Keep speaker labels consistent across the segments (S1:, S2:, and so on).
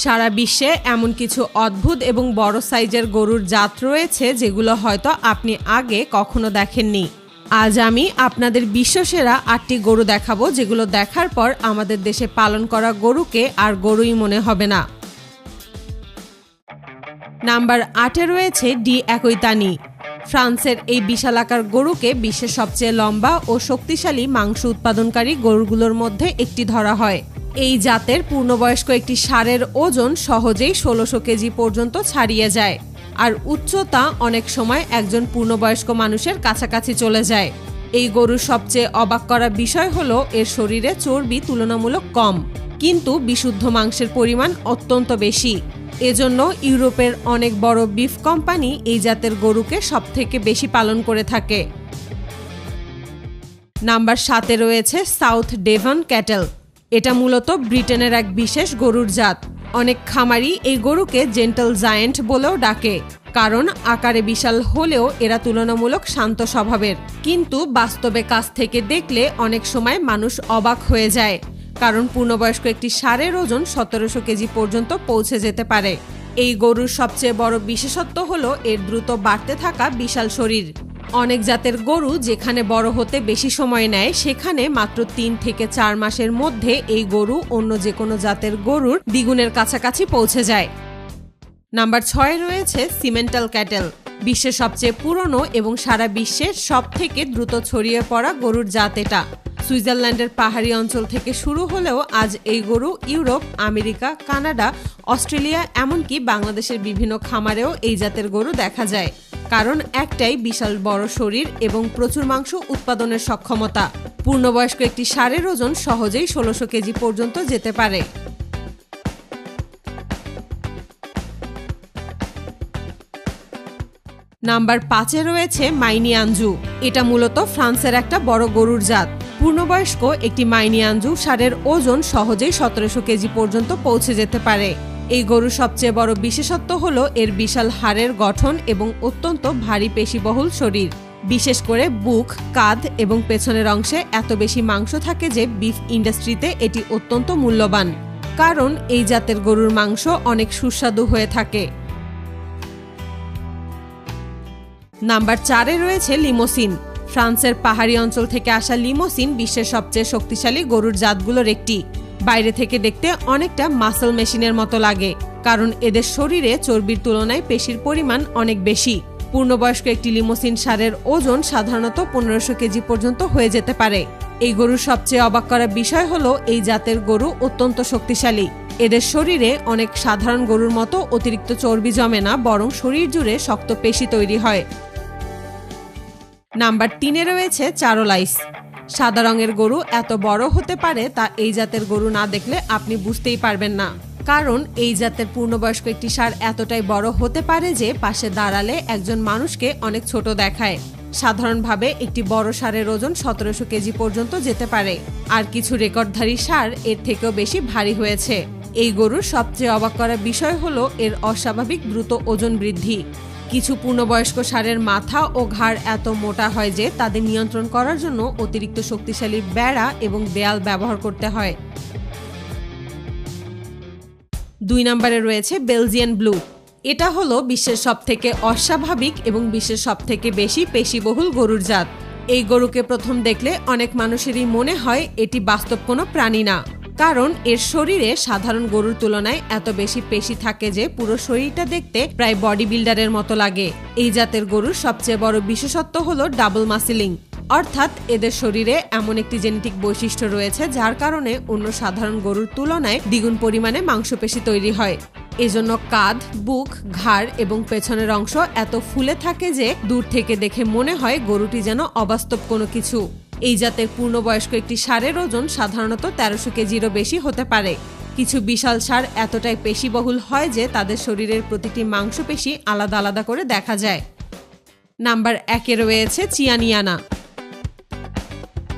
S1: সারা বিশ্বে এমন কিছু অদ্ভুত এবং বড় সাইজের গরুর জাত রয়েছে যেগুলো হয়তো আপনি আগে কখনো দেখেননি। আজ আমি আপনাদের বিশ্বসেরা 8টি গরু দেখাবো, যেগুলো দেখার পর আমাদের দেশে পালন করা গরুকে আর গরুই মনে হবে না। নাম্বার 8-এ রয়েছে ডি অ্যাকুইতানি। ফ্রান্সের এই বিশালাকার গরুকে বিশ্বের সবচেয়ে লম্বা ও শক্তিশালী মাংস উৎপাদনকারী গরুগুলোর মধ্যে একটি ধরা হয়। এই জাতের পূর্ণবয়স্ক একটি ষাঁড়ের ওজন সহজেই 1600 কেজি পর্যন্ত ছাড়িয়ে যায়, আর উচ্চতা অনেক সময় একজন পূর্ণবয়স্ক মানুষের কাছাকাছি চলে যায়। এই গরুর সবচেয়ে অবাক করা বিষয় হলো এর শরীরে চর্বি তুলনামূলক কম, কিন্তু বিশুদ্ধ মাংসের পরিমাণ অত্যন্ত বেশি। এজন্য ইউরোপের অনেক বড় বিফ কোম্পানি এই জাতের গরুকে সবথেকে বেশি পালন করে থাকে। নাম্বার 7-এ রয়েছে সাউথ ডেভন ক্যাটেল। এটা মূলত ব্রিটেনের এক বিশেষ গরুর জাত। অনেক খামারি এই গরুকে জেন্টল জায়েন্ট বলেও ডাকে, কারণ আকারে বিশাল হলেও এরা তুলনামূলক শান্ত স্বভাবের। কিন্তু বাস্তবে কাছ থেকে দেখলে অনেক সময় মানুষ অবাক হয়ে যায়, কারণ পূর্ণবয়স্ক একটি ষাঁড়ের ওজন 1700 কেজি পর্যন্ত পৌঁছে যেতে পারে। এই গরুর সবচেয়ে বড় বিশেষত্ব হলো এর দ্রুত বাড়তে থাকা বিশাল শরীর। অনেক জাতের গরু যেখানে বড় হতে বেশি সময় নেয়, সেখানে মাত্র 3 থেকে 4 মাসের মধ্যে এই গরু অন্য যে কোনো জাতের গরুর দ্বিগুণের কাছাকাছি পৌঁছে যায়। নাম্বার 6-এ রয়েছে সিমেন্টাল ক্যাটেল। বিশ্বের সবচেয়ে পুরনো এবং সারা বিশ্বের সব থেকে দ্রুত ছড়িয়ে পড়া গরুর জাত এটা। সুইজারল্যান্ডের পাহাড়ি অঞ্চল থেকে শুরু হলেও আজ এই গরু ইউরোপ, আমেরিকা, কানাডা, অস্ট্রেলিয়া, এমনকি বাংলাদেশের বিভিন্ন খামারেও এই জাতের গরু দেখা যায়। কারণ একটাই, বিশাল বড় শরীর এবং প্রচুর মাংস উৎপাদনের সক্ষমতা। পূর্ণবয়স্ক একটি ষাঁড়ের ওজন সহজেই 1600 কেজি পর্যন্ত যেতে পারে। নাম্বার 5-এ রয়েছে মাইনিয়ানজু। এটা মূলত ফ্রান্সের একটা বড় গরুর জাত। পূর্ণবয়স্ক একটি মাইনিয়ানজু ষাঁড়ের ওজন সহজেই 1700 কেজি পর্যন্ত পৌঁছে যেতে পারে। এই গরুর সবচেয়ে বড় বিশেষত্ব হলো এর বিশাল হাড়ের গঠন এবং অত্যন্ত ভারী পেশিবহুল শরীর। বিশেষ করে বুক, কাঁধ এবং পেছনের অংশে এত বেশি মাংস থাকে যে বিফ ইন্ডাস্ট্রিতে এটি অত্যন্ত মূল্যবান, কারণ এই জাতের গরুর মাংস অনেক সুস্বাদু হয়ে থাকে। নাম্বার 4-এ রয়েছে লিমোসিন। ফ্রান্সের পাহাড়ি অঞ্চল থেকে আসা লিমোসিন বিশ্বের সবচেয়ে শক্তিশালী গরুর জাতগুলোর একটি। বাইরে থেকে দেখতে অনেকটা মাসল মেশিনের মতো লাগে, কারণ এদের শরীরে চর্বির তুলনায় পেশির পরিমাণ অনেক বেশি। পূর্ণবয়স্ক একটি লিমোসিন ষাঁড়ের ওজন সাধারণত 1500 কেজি পর্যন্ত হয়ে যেতে পারে। এই গরুর সবচেয়ে অবাক করা বিষয় হলো এই জাতের গরু অত্যন্ত শক্তিশালী। এদের শরীরে অনেক সাধারণ গরুর মতো অতিরিক্ত চর্বি জমে না, বরং শরীর জুড়ে শক্ত পেশি তৈরি হয়। নাম্বার 3-এ রয়েছে চারোলাইস। সাদা রঙের গরু এত বড় হতে পারে তা এই জাতের গরু না দেখলে আপনি বুঝতেই পারবেন না, কারণ এই জাতের পূর্ণবয়স্ক একটি ষাঁড় এতটাই বড় হতে পারে যে পাশে দাঁড়ালে একজন মানুষকে অনেক ছোট দেখায়। সাধারণভাবে একটি বড় ষাঁড়ের ওজন 1700 কেজি পর্যন্ত যেতে পারে, আর কিছু রেকর্ডধারী ষাঁড় এর থেকেও বেশি ভারী হয়েছে। এই গরুর সবচেয়ে অবাক করা বিষয় হলো এর অস্বাভাবিক দ্রুত ওজন বৃদ্ধি। কিছু পূর্ণবয়স্ক ষাঁড়ের মাথা ও ঘাড় এত মোটা হয় যে তাদের নিয়ন্ত্রণ করার জন্য অতিরিক্ত শক্তিশালী বেড়া এবং দেয়াল ব্যবহার করতে হয়। 2 নম্বরে রয়েছে বেলজিয়ান ব্লু। এটা হলো বিশ্বের সবথেকে অস্বাভাবিক এবং বিশ্বের সবথেকে বেশি পেশিবহুল গরুর জাত। এই গরুকে প্রথম দেখলে অনেক মানুষেরই মনে হয় এটি বাস্তব কোনো প্রাণী না, কারণ এর শরীরে সাধারণ গরুর তুলনায় এত বেশি পেশি থাকে যে পুরো শরীরটা দেখতে প্রায় বডি বিল্ডারের মতো লাগে। এই জাতের গরুর সবচেয়ে বড় বিশেষত্ব হলো ডাবল মাসেলিং, অর্থাৎ এদের শরীরে এমন একটি জেনেটিক বৈশিষ্ট্য রয়েছে যার কারণে অন্য সাধারণ গরুর তুলনায় দ্বিগুণ পরিমাণে মাংসপেশি তৈরি হয়। এজন্য কাঁধ, বুক, ঘাড় এবং পেছনের অংশ এত ফুলে থাকে যে দূর থেকে দেখে মনে হয় গরুটি যেন অবাস্তব কোনো কিছু। এই জাতের পূর্ণবয়স্ক একটি ষাঁড়ের ওজন সাধারণত 1300 কেজিরও বেশি হতে পারে। কিছু বিশাল ষাঁড় এতটাই পেশিবহুল হয় যে তাদের শরীরের প্রতিটি মাংসপেশি আলাদা আলাদা করে দেখা যায়। নাম্বার 1-এ রয়েছে চিয়ানিয়ানা।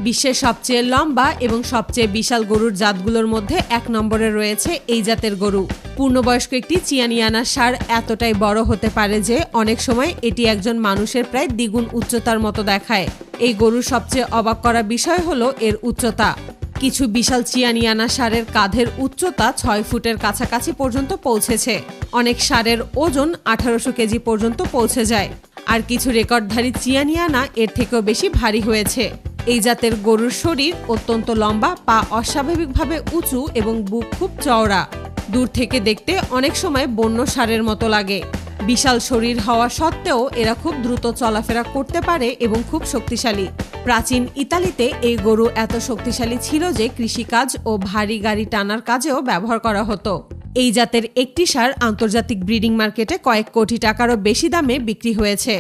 S1: বিশ্বের সবচেয়ে লম্বা এবং সবচেয়ে বিশাল গরুর জাতগুলোর মধ্যে 1 নম্বরে রয়েছে এই জাতের গরু। পূর্ণবয়স্ক একটি চিয়ানিয়ানা ষাঁড় এতটাই বড় হতে পারে যে অনেক সময় এটি একজন মানুষের প্রায় দ্বিগুণ উচ্চতার মতো দেখায়। এই গরুর সবচেয়ে অবাক করা বিষয় হলো এর উচ্চতা। কিছু বিশাল চিয়ানিয়ানা ষাঁড়ের কাঁধের উচ্চতা 6 ফুটের কাছাকাছি পর্যন্ত পৌঁছেছে। অনেক ষাঁড়ের ওজন 1800 কেজি পর্যন্ত পৌঁছে যায়। আর কিছু রেকর্ডধারী চিয়ানিয়ানা এর থেকেও বেশি ভারী হয়েছে। এই জাতের গরুর শরীর অত্যন্ত লম্বা, পা অস্বাভাবিকভাবে উঁচু এবং বুক খুব চওড়া। দূর থেকে দেখতে অনেক সময় বন্য ষাঁড়ের মতো লাগে। বিশাল শরীর হওয়া সত্ত্বেও এরা খুব দ্রুত চলাফেরা করতে পারে এবং খুব শক্তিশালী। প্রাচীন ইতালিতে এই গরু এত শক্তিশালী ছিল যে কৃষিকাজ ও ভারী গাড়ি টানার কাজেও ব্যবহার করা হতো। এই জাতের একটি ষাঁড় আন্তর্জাতিক ব্রিডিং মার্কেটে কয়েক কোটি টাকারও বেশি দামে বিক্রি হয়েছে।